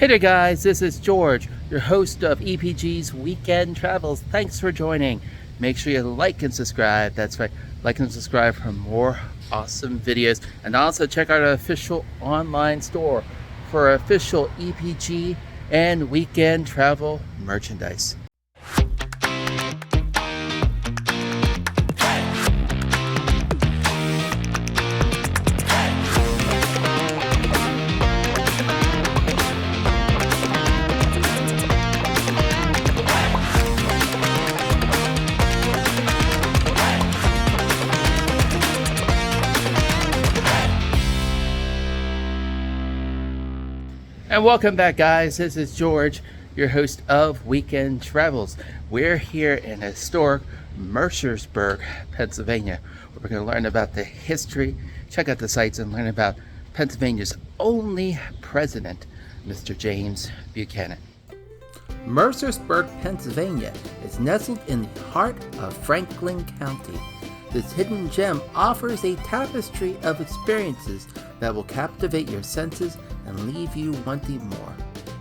Hey there guys, this is George, your host of EPG's Weekend Travels. Thanks for joining. Make sure you like and subscribe. That's right, like and subscribe for more awesome videos. And also check out our official online store for official EPG and weekend travel merchandise. And welcome back, guys. This is George, your host of Weekend Travels. We're here in historic Mercersburg, Pennsylvania. We're going to learn about the history, check out the sites, and learn about Pennsylvania's only president, Mr. James Buchanan. Mercersburg, Pennsylvania is nestled in the heart of Franklin County. This hidden gem offers a tapestry of experiences that will captivate your senses and leave you wanting more.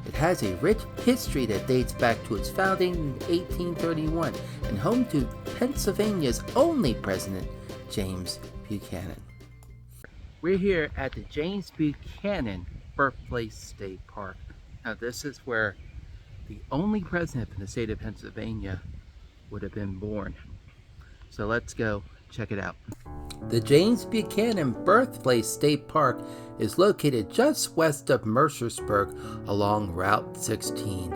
It has a rich history that dates back to its founding in 1831 and home to Pennsylvania's only president, James Buchanan. We're here at the James Buchanan Birthplace State Park. Now this is where the only president in the state of Pennsylvania would have been born. So let's go check it out. The James Buchanan Birthplace State Park is located just west of Mercersburg along Route 16.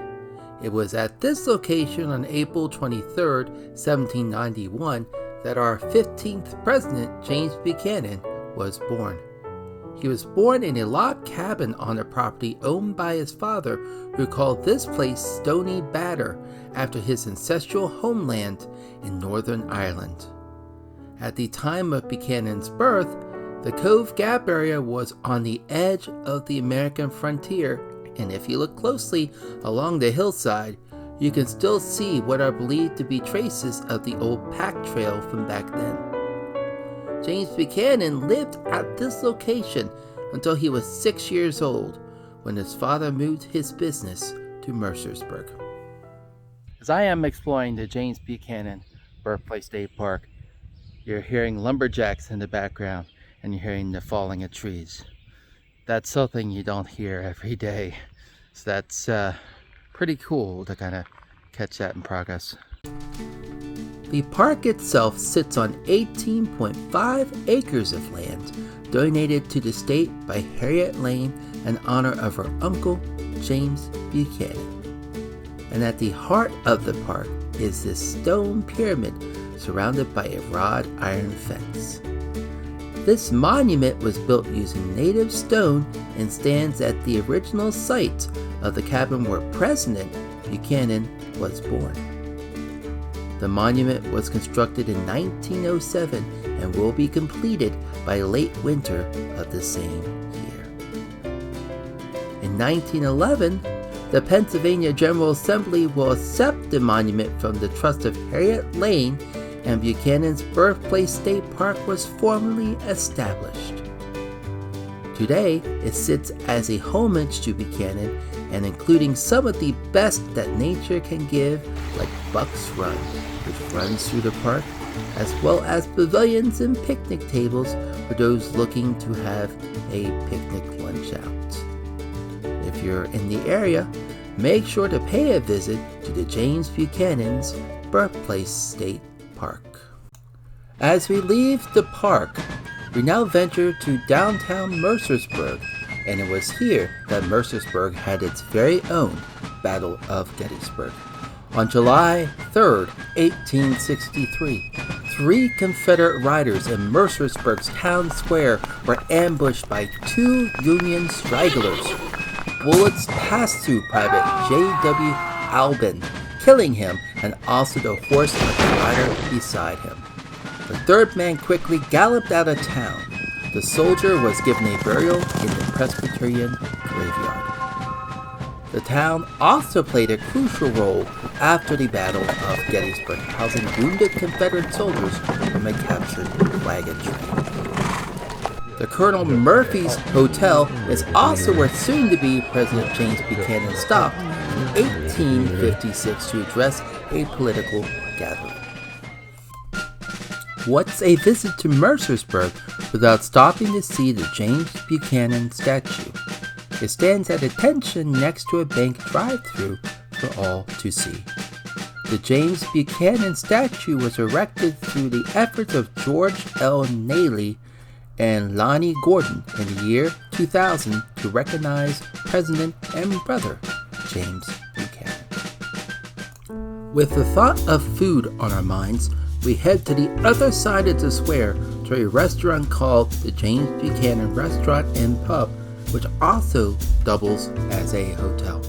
It was at this location on April 23, 1791, that our 15th president, James Buchanan, was born. He was born in a log cabin on a property owned by his father, who called this place Stony Batter, after his ancestral homeland in Northern Ireland. At the time of Buchanan's birth, the Cove Gap area was on the edge of the American frontier, and if you look closely along the hillside, you can still see what are believed to be traces of the old pack trail from back then. James Buchanan lived at this location until he was 6 years old, when his father moved his business to Mercersburg. As I am exploring the James Buchanan Birthplace State Park, you're hearing lumberjacks in the background, and you're hearing the falling of trees. That's something you don't hear every day. So that's pretty cool to kind of catch that in progress. The park itself sits on 18.5 acres of land donated to the state by Harriet Lane in honor of her uncle, James Buchanan. And at the heart of the park is this stone pyramid surrounded by a wrought iron fence. This monument was built using native stone and stands at the original site of the cabin where President Buchanan was born. The monument was constructed in 1907 and will be completed by late winter of the same year. In 1911, the Pennsylvania General Assembly will accept the monument from the trust of Harriet Lane, and Buchanan's Birthplace State Park was formally established. Today, it sits as a homage to Buchanan and including some of the best that nature can give, like Buck's Run, which runs through the park, as well as pavilions and picnic tables for those looking to have a picnic lunch out. If you're in the area, make sure to pay a visit to the James Buchanan's Birthplace State Park. As we leave the park, we now venture to downtown Mercersburg, and it was here that Mercersburg had its very own Battle of Gettysburg. On July 3, 1863, 3 Confederate riders in Mercersburg's town square were ambushed by 2 Union stragglers. Bullets passed through Private J.W. Albin, killing him and also the horse and the rider beside him. The third man quickly galloped out of town. The soldier was given a burial in the Presbyterian graveyard. The town also played a crucial role after the Battle of Gettysburg, housing wounded Confederate soldiers from a captured wagon train. The Colonel Murphy's Hotel is also where soon-to-be President James Buchanan stopped in 1856 to address a political gathering. What's a visit to Mercersburg without stopping to see the James Buchanan statue? It stands at attention next to a bank drive-thru for all to see. The James Buchanan statue was erected through the efforts of George L. Naley and Lonnie Gordon in the year 2000 to recognize President and brother James Buchanan. With the thought of food on our minds, we head to the other side of the square to a restaurant called the James Buchanan Restaurant and Pub, which also doubles as a hotel.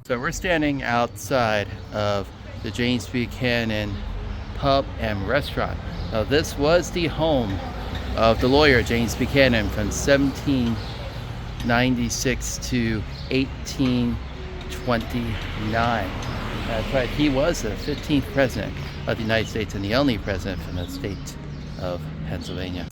So we're standing outside of the James Buchanan Pub and Restaurant. Now this was the home of the lawyer James Buchanan from 1796 to 1829. That's right, he was the 15th president of the United States and the only president from the state of Pennsylvania.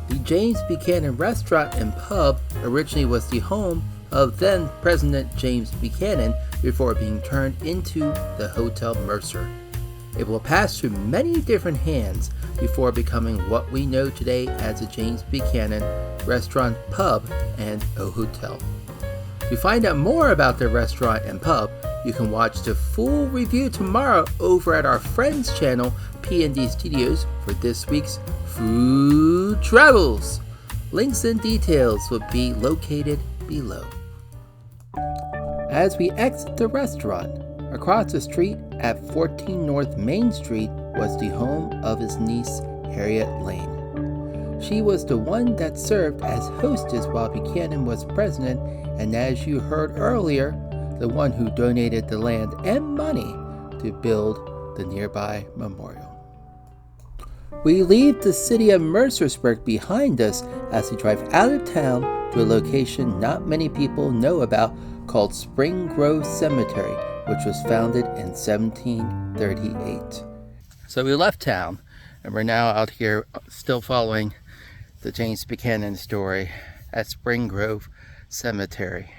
The James Buchanan Restaurant and Pub originally was the home of then President James Buchanan before being turned into the Hotel Mercer. It will pass through many different hands before becoming what we know today as the James Buchanan Restaurant, Pub, and a Hotel. To find out more about the restaurant and pub, you can watch the full review tomorrow over at our friends channel, P&D Studios, for this week's Food Travels. Links and details will be located below. As we exit the restaurant, across the street at 14 North Main Street was the home of his niece, Harriet Lane. She was the one that served as hostess while Buchanan was president, and as you heard earlier, the one who donated the land and money to build the nearby memorial. We leave the city of Mercersburg behind us as we drive out of town to a location not many people know about called Spring Grove Cemetery, which was founded in 1738. So we left town and we're now out here still following the James Buchanan story at Spring Grove Cemetery.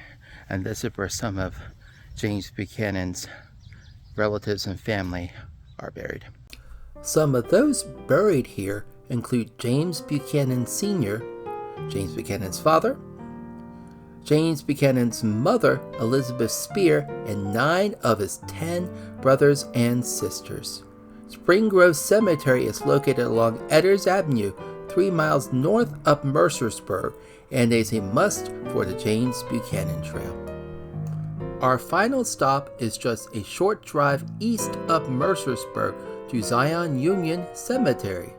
And this is where some of James Buchanan's relatives and family are buried. Some of those buried here include James Buchanan Sr., James Buchanan's father, James Buchanan's mother, Elizabeth Spear, and 9 of his 10 brothers and sisters. Spring Grove Cemetery is located along Edders Avenue, 3 miles north of Mercersburg, and is a must for the James Buchanan Trail. Our final stop is just a short drive east of Mercersburg to Zion Union Cemetery.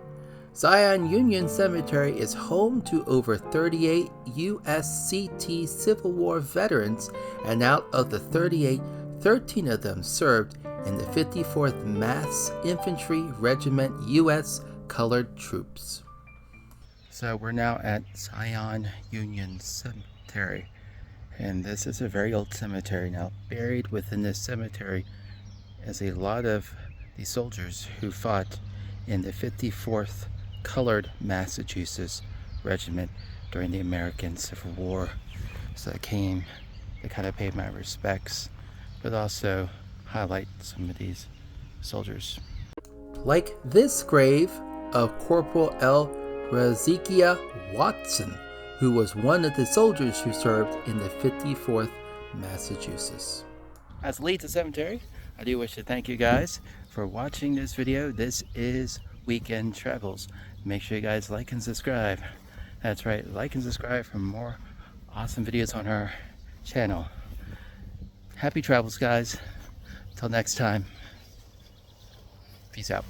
Zion Union Cemetery is home to over 38 USCT Civil War veterans, and out of the 38, 13 of them served in the 54th Mass Infantry Regiment U.S. Colored Troops. So we're now at Zion Union Cemetery, and this is a very old cemetery. Now, buried within this cemetery is a lot of the soldiers who fought in the 54th Colored Massachusetts Regiment during the American Civil War. So I came to kind of pay my respects, but also highlight some of these soldiers. Like this grave of Corporal L. Hezekiah Watson, who was one of the soldiers who served in the 54th Massachusetts. As leads the cemetery, I do wish to thank you guys for watching this video. This is Weekend Travels. Make sure you guys like and subscribe. That's right, like and subscribe for more awesome videos on our channel. Happy travels, guys. Till next time. Peace out.